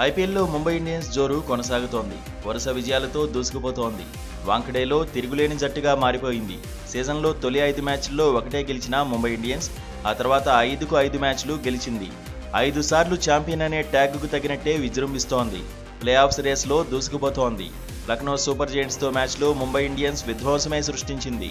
ఐపీఎల్లో ముంబై ఇండియన్స్ జోరు కొనసాగుతోంది. వరుస విజయాలతో దూసుకుపోతోంది. వాంఖడేలో తిరుగులేని జట్టుగా మారిపోయింది. సీజన్లో తొలి 5 మ్యాచ్ల్లో ఒకటే గెలిచిన ముంబై ఇండియన్స్ ఆ తర్వాత 5కు 5 మ్యాచ్లు గెలిచింది. 5 సార్లు ఛాంపియన్ అనే ట్యాగ్కు తగినట్టే విజృంభిస్తోంది. ప్లే ఆఫ్స్ రేస్లో దూసుకుపోతోంది. లక్నో సూపర్ జెయింట్స్తో మ్యాచ్లో ముంబై ఇండియన్స్ విధ్వంసమే సృష్టించింది.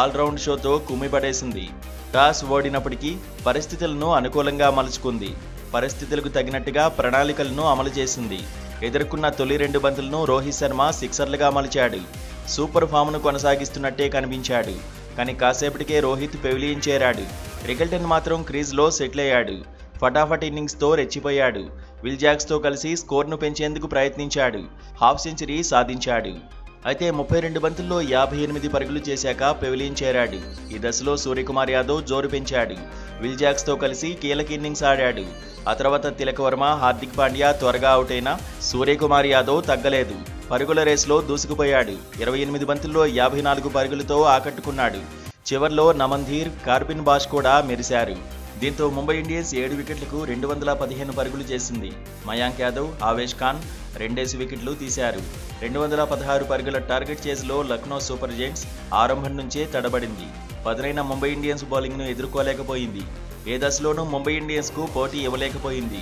ఆల్రౌండ్ షోతో కుమ్మిపడేసింది. టాస్ ఓడినప్పటికీ పరిస్థితులను అనుకూలంగా మలుచుకుంది. పరిస్థితులకు తగినట్టుగా ప్రణాళికలను అమలు చేసింది. ఎదుర్కొన్న తొలి 2 బంతులను రోహిత్ శర్మ సిక్సర్లుగా మలిచాడు. సూపర్ ఫామ్ను కొనసాగిస్తున్నట్టే కనిపించాడు. కానీ కాసేపటికే రోహిత్ పెవిలియన్ చేరాడు. రికల్టన్ మాత్రం క్రీజ్లో సెటిల్ అయ్యాడు. ఫటాఫట్ ఇన్నింగ్స్తో రెచ్చిపోయాడు. విల్ జాక్స్తో కలిసి స్కోర్ను పెంచేందుకు ప్రయత్నించాడు. హాఫ్ సెంచరీ సాధించాడు. అయితే 32 బంతుల్లో 58 పరుగులు చేశాక పెవిలియన్ చేరాడు. ఈ దశలో సూర్యకుమార్ యాదవ్ జోరు పెంచాడు. విల్ జాక్స్తో కలిసి కీలక ఇన్నింగ్స్ ఆడాడు. ఆ తర్వాత తిలక్ వర్మ, హార్దిక్ పాండ్యా త్వరగా అవుట్ అయినా సూర్యకుమార్ యాదవ్ తగ్గలేదు. పరుగుల రేసులో దూసుకుపోయాడు. 28 బంతుల్లో 54 పరుగులతో ఆకట్టుకున్నాడు. చివర్లో నమన్ధీర్, కార్బిన్ బాష్ కూడా మెరిశారు. దీంతో ముంబై ఇండియన్స్ 7 వికెట్లకు 215 పరుగులు చేసింది. మయాంక్ యాదవ్, ఆవేష్ ఖాన్ 2 వికెట్లు తీశారు. 216 పరుగుల టార్గెట్ చేజ్లో లక్నో సూపర్ జెయింట్స్ ఆరంభం నుంచే తడబడింది. పదునైన ముంబై ఇండియన్స్ బౌలింగ్ను ఎదుర్కోలేకపోయింది. ఏ దశలోనూ ముంబై ఇండియన్స్కు పోటీ ఇవ్వలేకపోయింది.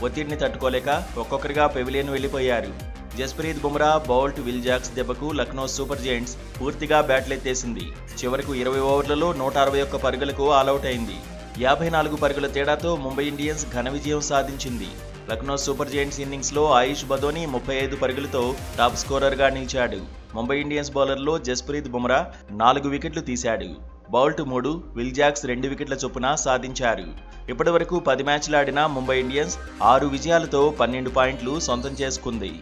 ఒత్తిడిని తట్టుకోలేక ఒక్కొక్కరిగా పెవిలియన్ వెళ్లిపోయారు. Jasprit Bumrah, Boult, Will Jacks దెబ్బకు లక్నో సూపర్ జెయింట్స్ పూర్తిగా బ్యాట్లెత్తేసింది. చివరకు 20 ఓవర్లలో 161 పరుగులకు ఆలౌట్ అయింది. 54 పరుగుల తేడాతో ముంబై ఇండియన్స్ ఘన విజయం సాధించింది. లక్నో సూపర్ జెయింట్స్ ఇన్నింగ్స్లో ఆయుష్ బదోని 35 పరుగులతో టాప్ స్కోరర్గా నిలిచాడు. ముంబై ఇండియన్స్ బౌలర్లో జస్ప్రీత్ బుమ్రా 4 వికెట్లు తీశాడు. బౌల్ట్ 3, విల్ జాక్స్ 2 వికెట్ల చొప్పున సాధించారు. ఇప్పటివరకు 10 మ్యాచ్లు ఆడిన ముంబై ఇండియన్స్ 6 విజయాలతో 12 పాయింట్లు సొంతం చేసుకుంది.